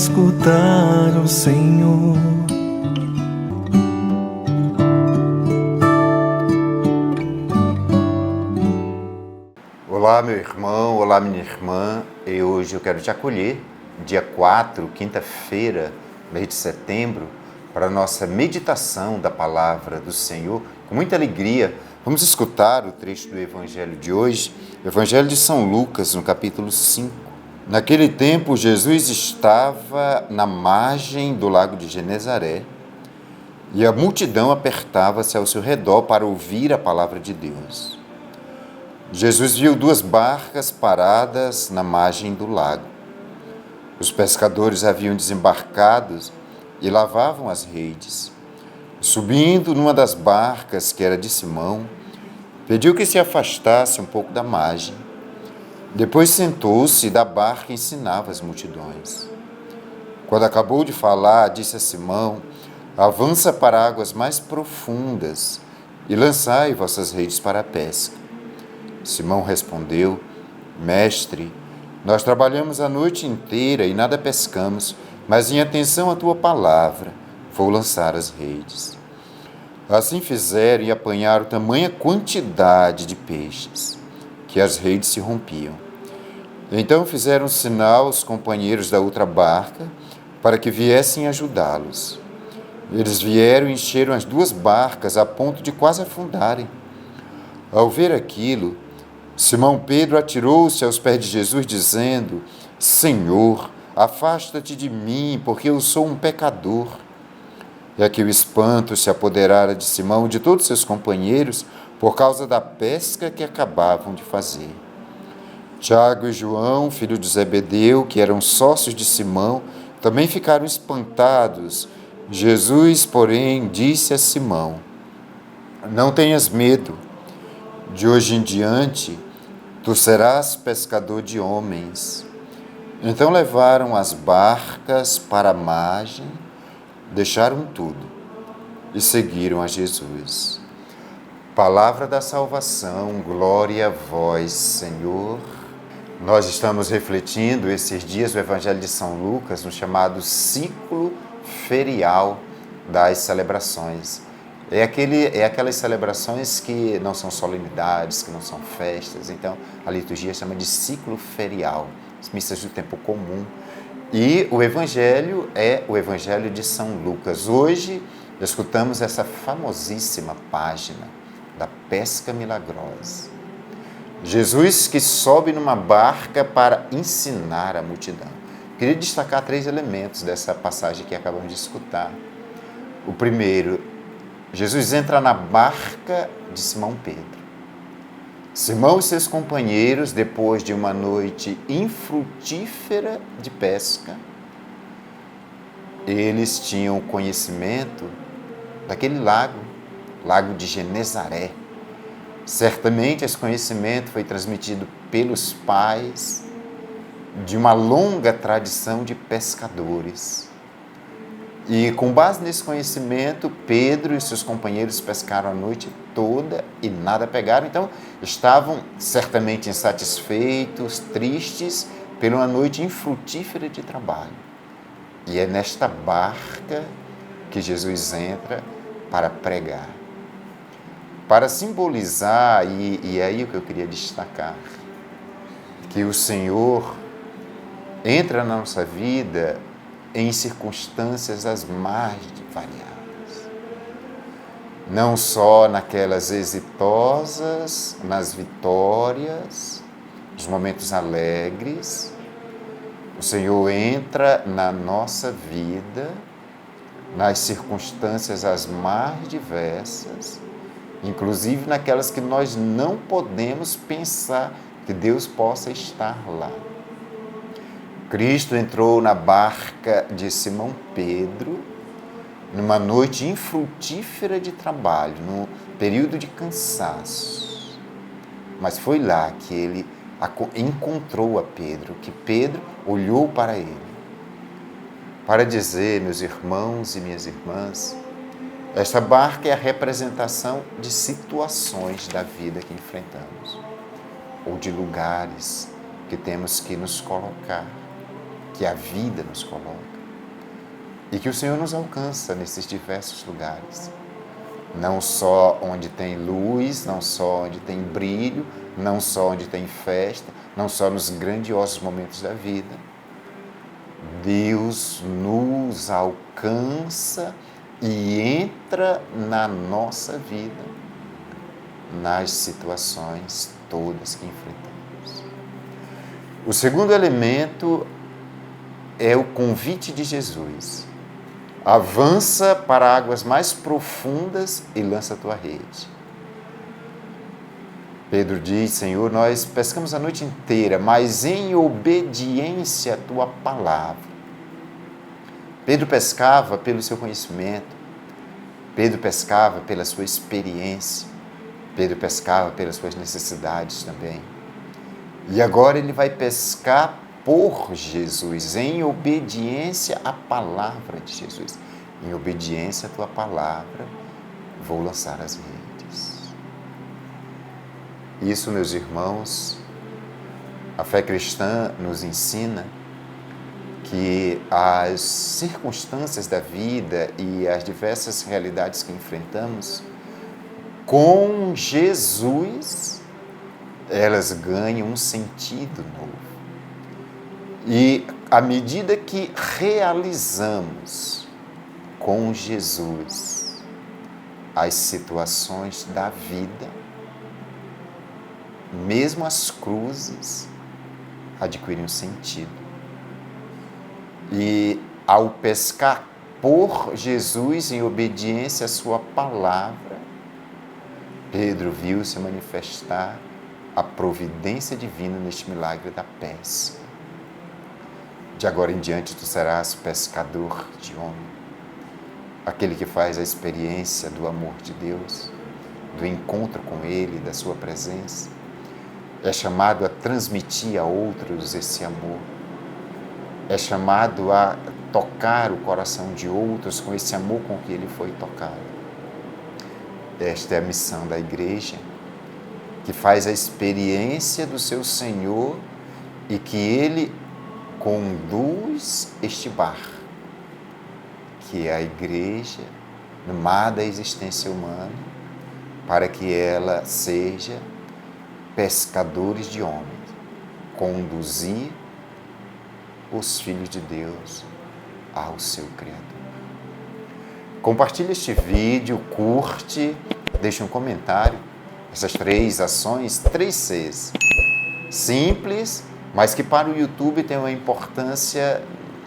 escutar o Senhor. Olá, meu irmão, olá, minha irmã. E hoje eu quero te acolher, dia 4, quinta-feira, mês de setembro, para a nossa meditação da palavra do Senhor. Com muita alegria, vamos escutar o trecho do Evangelho de hoje, Evangelho de São Lucas, no capítulo 5. Naquele tempo, Jesus estava na margem do lago de Genezaré e a multidão apertava-se ao seu redor para ouvir a palavra de Deus. Jesus viu 2 barcas paradas na margem do lago. Os pescadores haviam desembarcado e lavavam as redes. Subindo numa das barcas, que era de Simão, pediu que se afastasse um pouco da margem. Depois sentou-se e da barca ensinava as multidões. Quando acabou de falar, disse a Simão: avança para águas mais profundas e lançai vossas redes para a pesca. Simão respondeu: Mestre, nós trabalhamos a noite inteira e nada pescamos, mas em atenção à tua palavra, vou lançar as redes. Assim fizeram e apanharam tamanha quantidade de peixes, que as redes se rompiam. Então fizeram sinal aos companheiros da outra barca, para que viessem ajudá-los. Eles vieram e encheram as 2 barcas a ponto de quase afundarem. Ao ver aquilo, Simão Pedro atirou-se aos pés de Jesus, dizendo: Senhor, afasta-te de mim, porque eu sou um pecador. E aqui o espanto se apoderara de Simão e de todos seus companheiros por causa da pesca que acabavam de fazer. Tiago e João, filho de Zebedeu, que eram sócios de Simão, também ficaram espantados. Jesus, porém, disse a Simão: Não tenhas medo. De hoje em diante, tu serás pescador de homens. Então levaram as barcas para a margem, deixaram tudo e seguiram a Jesus. Palavra da salvação, glória a vós, Senhor. Nós estamos refletindo esses dias o Evangelho de São Lucas no chamado ciclo ferial das celebrações. É aquelas celebrações que não são solenidades, que não são festas. Então, a liturgia chama de ciclo ferial, as missas do tempo comum. E o Evangelho é o Evangelho de São Lucas. Hoje, escutamos essa famosíssima página da pesca milagrosa. Jesus que sobe numa barca para ensinar a multidão. Queria destacar 3 elementos dessa passagem que acabamos de escutar. O primeiro, Jesus entra na barca de Simão Pedro. Simão e seus companheiros, depois de uma noite infrutífera de pesca, eles tinham conhecimento daquele lago de Genezaré. Certamente esse conhecimento foi transmitido pelos pais de uma longa tradição de pescadores. E com base nesse conhecimento, Pedro e seus companheiros pescaram a noite toda e nada pegaram. Então, estavam certamente insatisfeitos, tristes, pela uma noite infrutífera de trabalho. E é nesta barca que Jesus entra para pregar. Para simbolizar, e é aí o que eu queria destacar, que o Senhor entra na nossa vida em circunstâncias as mais variadas. Não só naquelas exitosas, nas vitórias, nos momentos alegres. O Senhor entra na nossa vida, nas circunstâncias as mais diversas, inclusive naquelas que nós não podemos pensar que Deus possa estar lá. Cristo entrou na barca de Simão Pedro numa noite infrutífera de trabalho, num período de cansaço. Mas foi lá que ele encontrou a Pedro, que Pedro olhou para ele. Para dizer, meus irmãos e minhas irmãs, esta barca é a representação de situações da vida que enfrentamos, ou de lugares que temos que nos colocar, que a vida nos coloca. E que o Senhor nos alcança nesses diversos lugares. Não só onde tem luz, não só onde tem brilho, não só onde tem festa, não só nos grandiosos momentos da vida. Deus nos alcança e entra na nossa vida, nas situações todas que enfrentamos. O segundo elemento é o convite de Jesus. Avança para águas mais profundas e lança a tua rede. Pedro diz, Senhor, nós pescamos a noite inteira, mas em obediência à tua palavra. Pedro pescava pelo seu conhecimento, Pedro pescava pela sua experiência, Pedro pescava pelas suas necessidades também. E agora ele vai pescar por Jesus, em obediência à palavra de Jesus. Em obediência à tua palavra, vou lançar as redes. Isso, meus irmãos, a fé cristã nos ensina que as circunstâncias da vida e as diversas realidades que enfrentamos, com Jesus, elas ganham um sentido novo. E à medida que realizamos com Jesus as situações da vida, mesmo as cruzes adquirem um sentido. E ao pescar por Jesus em obediência à sua palavra, Pedro viu se manifestar a providência divina neste milagre da pesca. De agora em diante tu serás pescador de homem, aquele que faz a experiência do amor de Deus, do encontro com Ele, da sua presença. É chamado a transmitir a outros esse amor. É chamado a tocar o coração de outros com esse amor com que ele foi tocado. Esta é a missão da igreja, que faz a experiência do seu Senhor e que Ele conduz este barco, que é a igreja, no mar da existência humana, para que ela seja pescadores de homens, conduzir os filhos de Deus ao seu Criador. Compartilhe este vídeo, curte, deixe um comentário. Essas 3 ações, 3 Cs. Simples, mas que para o YouTube tem uma importância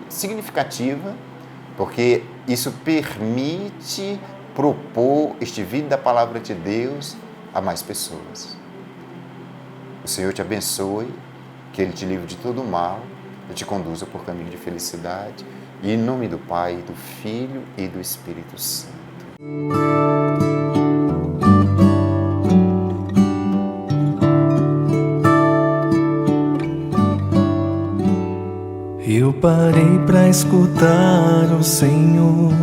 significativa, porque isso permite propor este vídeo da Palavra de Deus a mais pessoas. O Senhor te abençoe, que Ele te livre de todo o mal e te conduza por caminho de felicidade. E em nome do Pai, do Filho e do Espírito Santo. Eu parei para escutar o Senhor